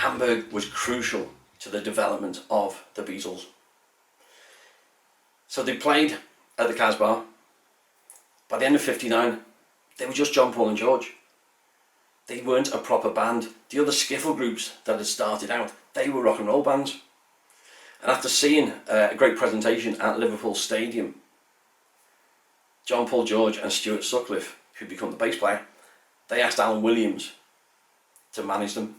Hamburg was crucial to the development of the Beatles. So they played at the Casbah. By the end of '59, they were just John, Paul and George. They weren't a proper band. The other skiffle groups that had started out, they were rock and roll bands. And after seeing a great presentation at Liverpool Stadium, John, Paul, George and Stuart Sutcliffe, who'd become the bass player, they asked Alan Williams to manage them.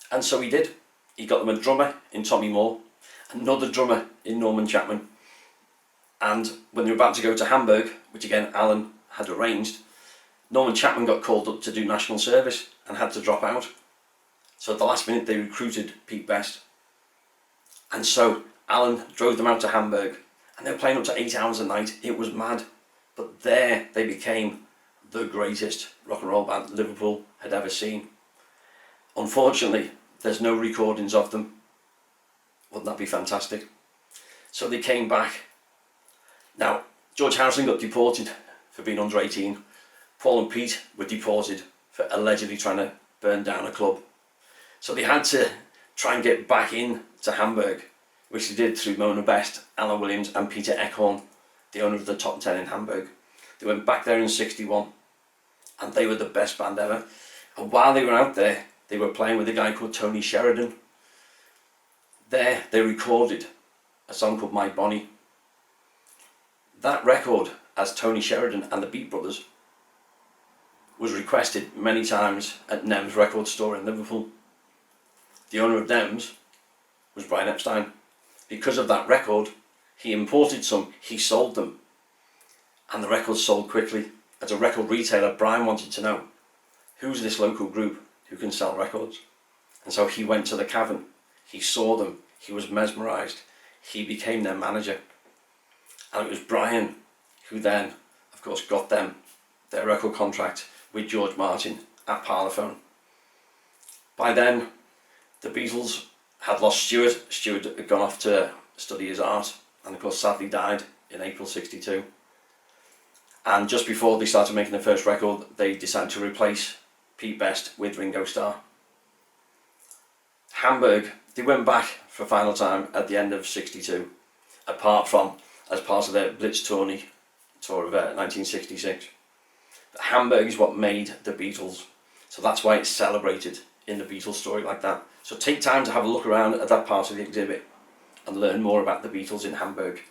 And so he did. He got them a drummer in Tommy Moore, another drummer in Norman Chapman. And when they were about to go to Hamburg, which again Alan had arranged, Norman Chapman got called up to do national service and had to drop out. So at the last minute they recruited Pete Best. And so Alan drove them out to Hamburg and they were playing up to 8 hours a night. It was mad. But there they became the greatest rock and roll band Liverpool had ever seen. Unfortunately, there's no recordings of them. Wouldn't that be fantastic? So they came back. Now, George Harrison got deported for being under 18. Paul and Pete were deported for allegedly trying to burn down a club. So they had to try and get back in to Hamburg, which they did through Mona Best, Alan Williams and Peter Eckhorn, the owner of the Top 10 in Hamburg. They went back there in '61 and they were the best band ever. And while they were out there, they were playing with a guy called Tony Sheridan. There they recorded a song called My Bonnie. That record, as Tony Sheridan and the Beat Brothers, was requested many times at Nem's record store in Liverpool. The owner of Nem's was Brian Epstein. Because of that record, he imported some, he sold them, and the records sold quickly. As a record retailer, Brian wanted to know, who's this local group who can sell records? And so he went to the Cavern, he saw them, he was mesmerised, he became their manager. And it was Brian who then, of course, got them their record contract with George Martin at Parlophone. By then, the Beatles had lost Stuart. Stuart had gone off to study his art and of course sadly died in April '62. And just before they started making their first record, they decided to replace Pete Best with Ringo Starr. Hamburg, they went back for a final time at the end of '62, apart from as part of their Blitz tour of 1966. But Hamburg is what made the Beatles, so that's why it's celebrated in the Beatles story like that. So take time to have a look around at that part of the exhibit and learn more about the Beatles in Hamburg.